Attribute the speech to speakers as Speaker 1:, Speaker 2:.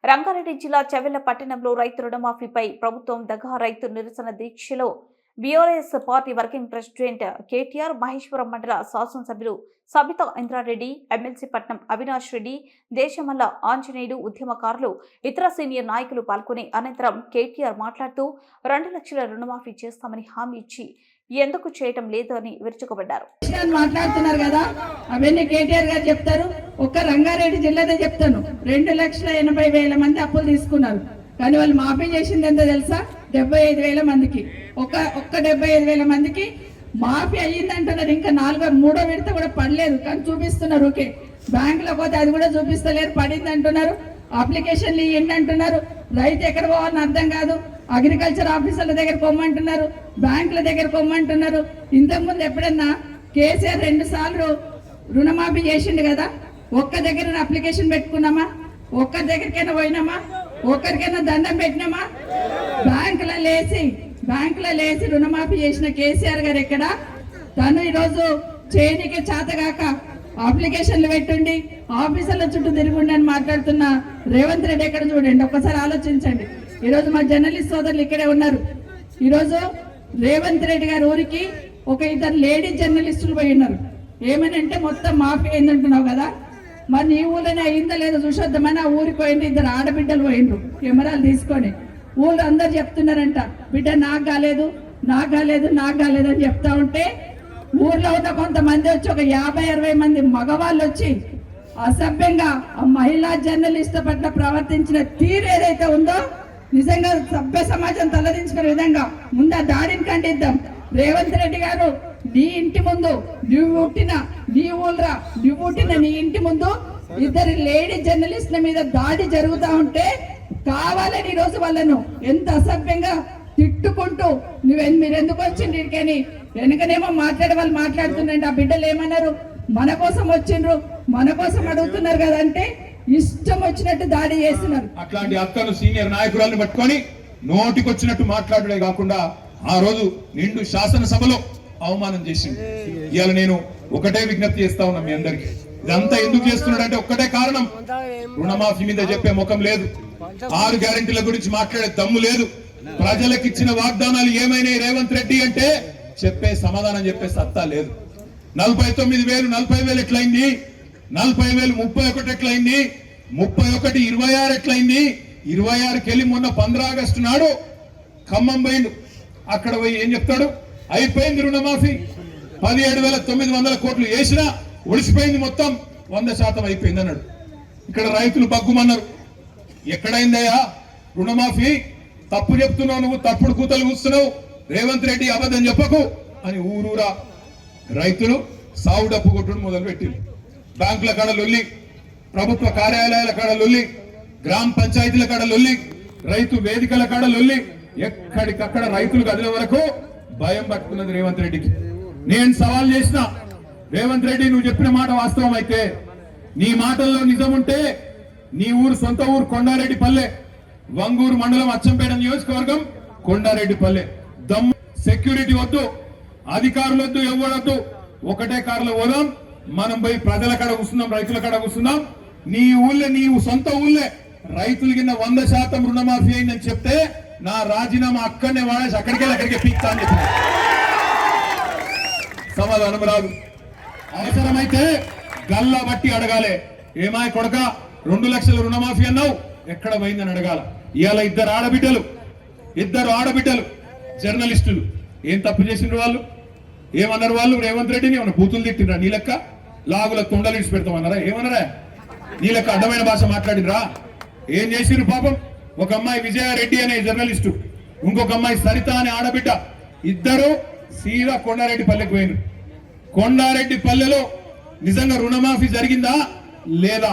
Speaker 1: రంగారెడ్డి జిల్లా చెవెళ్ల పట్టణంలో రైతు రుణమాఫీపై ప్రభుత్వం దగా రైతు నిరసన దీక్షలో BRS party working president KTR, Maheshwaram మండల శాసనసభ్యులు సబితా ఇంద్రారెడ్డి, ఎమ్మెల్సీ పట్నం అవినాష్ రెడ్డి, దేశమల్ల ఆంజనేయులు, ఉద్యమకారులు, ఇతర సీనియర్ నాయకులు పాల్గొని అనంతరం కేటీఆర్ మాట్లాడుతూ 2 లక్షల రుణమాఫీ చేస్తామని హామీ ఇచ్చి ఎందుకు చేయటం లేదు అని విరుచుకుపడ్డారు.
Speaker 2: మాట్లాడుతున్నారు కదా, అవన్నీ కేటీఆర్ గారు చెప్తారు. ఒక్క రంగారెడ్డి జిల్లాదే చెప్తాను, 2,80,000 మంది అప్పులు తీసుకున్నారు. కానీ వాళ్ళు మాఫీ చేసింది ఎంత తెలుసా? 75,000 మందికి. ఒక్క 75,000 మందికి మాఫీ అయ్యిందంటున్నారు. ఇంకా 3వ విడత కూడా పడలేదు, కానీ చూపిస్తున్నారు. ఓకే, బ్యాంకులో పోతే అది కూడా చూపిస్తలేరు, పడింది అంటున్నారు. అప్లికేషన్లు ఇవ్వండి అంటున్నారు. రైతు ఎక్కడ పోవాలని అర్థం కాదు. అగ్రికల్చర్ ఆఫీసర్ల దగ్గర పొమ్మంటున్నారు, బ్యాంకుల దగ్గర పొమ్మంటున్నారు. ఇంతకుముందు ఎప్పుడన్నా కేసీఆర్ 2 సార్లు రుణమాఫీ చేసిండు కదా, ఒక్క దగ్గర అప్లికేషన్ పెట్టుకున్నామా? ఒక్కరి దగ్గరికైనా పోయినామా? ఒక్కరికైనా దండం పెట్టినామా? బ్యాంకులో లేసి రుణమాఫీ చేసిన కేసీఆర్ గారు ఎక్కడ? తను ఈరోజు చేయనికే చేతగాక అప్లికేషన్లు పెట్టుండి ఆఫీసర్ల చుట్టూ తిరుగుండి అని మాట్లాడుతున్న రేవంత్ రెడ్డి ఎక్కడ? చూడండి, ఒక్కసారి ఆలోచించండి. ఈరోజు మా జర్నలిస్ట్ సోదరులు ఇక్కడే ఉన్నారు. ఈరోజు రేవంత్ రెడ్డి గారి ఊరికి ఒక 2 లేడీ జర్నలిస్టులు పోయి ఉన్నారు. ఏమని అంటే, మొత్తం మాఫీ అయిందంటున్నావు కదా, మరి నీ ఊళ్ళోనే అయిందా లేదో చూసొద్దామని ఆ ఊరికి పోయిండ్రు. 2 ఆడబిడ్డలు పోయిండ్రు కెమెరాలు తీసుకొని. ఊళ్ళో అందరు చెప్తున్నారంట, బిడ్డ నాకు కాలేదు అని చెప్తా ఉంటే, ఊర్లో ఉన్న కొంతమంది వచ్చి ఒక 50-60 మంది మగవాళ్ళు వచ్చి అసభ్యంగా ఆ మహిళా జర్నలిస్ట్ పట్ల ప్రవర్తించిన తీరు ఏదైతే ఉందో, నిజంగా సభ్య సమాజం తలదించుకునే విధంగా ముందు ఆ దాడిని ఖండిద్దాం. రేవంత్ రెడ్డి గారు, నీ ఇంటి ముందు నువ్వు పుట్టిన నీ ఇంటి ముందు 2 లేడీ జర్నలిస్టుల మీద దాడి జరుగుతా ఉంటే, కావాలని ఈరోజు వాళ్ళను ఎంత అసభ్యంగా తిట్టుకుంటూ మీరెందుకు వచ్చిండ్రు ఇక్కడికని వెనుకనేమో మాట్లాడే వాళ్ళు మాట్లాడుతున్నారంటే, ఆ బిడ్డలు ఏమన్నారు? మన కోసం వచ్చిండ్రు, మన కోసం అడుగుతున్నారు కదా అంటే ఇష్టం వచ్చినట్టు దాడి చేస్తున్నారు.
Speaker 3: అట్లాంటి అక్కను సీనియర్ నాయకురాలను పట్టుకొని నోటికొచ్చినట్టు మాట్లాడడే కాకుండా ఆ రోజు నిండు శాసనసభలో అవమానం చేసింది. ఇవాళ నేను ఒకటే విజ్ఞప్తి చేస్తా ఉన్నా మీ అందరికి, ఇదంతా ఎందుకు చేస్తున్నాడంటే ఒక్కటే కారణం, రుణమాఫీ మీద చెప్పే ముఖం లేదు, 6 గ్యారెంటీల గురించి మాట్లాడే దమ్ము లేదు, ప్రజలకు ఇచ్చిన వాగ్దానాలు ఏమైనాయి రేవంత్ రెడ్డి అంటే చెప్పే సమాధానం చెప్పే సత్తా లేదు. 49,000 40,000 ఎట్లయింది? 40,000 31 ఎట్లయింది? 31 26 ఎట్లయింది? 26కి వెళ్ళి మొన్న 15 ఆగస్టు నాడు ఖమ్మం పోయిండు. అక్కడ పోయి ఏం చెప్తాడు? అయిపోయింది రుణమాఫీ, 17,900 కోట్లు వేసినా ఒడిసిపోయింది, మొత్తం 100% అయిపోయింది అన్నాడు. ఇక్కడ రైతులు బగ్గుమన్నారు. ఎక్కడైందయ్యా రుణమాఫీ? తప్పు చెప్తున్నావు నువ్వు, తప్పుడు కూతలు కూస్తున్నావు, రేవంత్ రెడ్డి అబద్ధం చెప్పకు అని ఊరూరా రైతులు సావు డప్పు కొట్టుడు మొదలు పెట్టింది. బ్యాంకుల కాడ లొల్లి, ప్రభుత్వ కార్యాలయాల కాడ లొల్లి, గ్రామ పంచాయతీల కాడ లొల్లి, రైతు వేదికల కాడ లొల్లి, ఎక్కడికక్కడ రైతులు కదిలే వరకు భయం పట్టుకున్నది రేవంత్ రెడ్డికి. నేను సవాల్ చేసిన, రేవంత్ రెడ్డి నువ్వు చెప్పిన మాట వాస్తవం అయితే, నీ మాటల్లో నిజం ఉంటే, నీ సొంత ఊరు కొండారెడ్డిపల్లె, వంగూరు మండలం అచ్చంపేట నియోజకవర్గం కొండారెడ్డిపల్లె. దమ్ము సెక్యూరిటీ వద్దు, అధికారులు వద్దు, ఎవరొద్దు, ఒకటే కారులో పోదాం, మనం పోయి ప్రజల కాడ కూర్చున్నాం, రైతుల కాడ కూర్చున్నాం. నీ ఊళ్ళే, నీ సొంత ఊళ్ళే రైతులు కింద 100% రుణమాఫీ అయిందని చెప్తే నా రాజీనామా అక్కడనే వాడేసి అక్కడికే పీక్తా అని చెప్పిన సమాధానం రాదు. అవసరమైతే గల్లా బట్టి అడగాలి, ఏమాయి కొడక 2 లక్షల రుణమాఫీ అన్నావు ఎక్కడ పోయిందని అడగాల. ఇవాళ 2 ఆడబిడ్డలు జర్నలిస్టులు ఏం తప్పు చేసిండ్రు? వాళ్ళు ఏమన్నారు? వాళ్ళు రేవంత్ రెడ్డిని ఏమన్నా బూతులు తిట్టినరా? నీ లెక్క లాగుల తొండలు ఇచ్చి పెడతామన్నారా? ఏమన్నారా? నీ లెక్క అడ్డమైన భాష మాట్లాడినరా? ఏం చేసిండ్రు పాపం? ఒక అమ్మాయి విజయారెడ్డి అనే జర్నలిస్టు, ఇంకొక అమ్మాయి సరిత అనే ఆడబిడ్డ, ఇద్దరు సీదా కొండారెడ్డిపల్లెకి పోయినారు. కొండారెడ్డిపల్లెలో నిజంగా రుణమాఫీ జరిగిందా లేదా?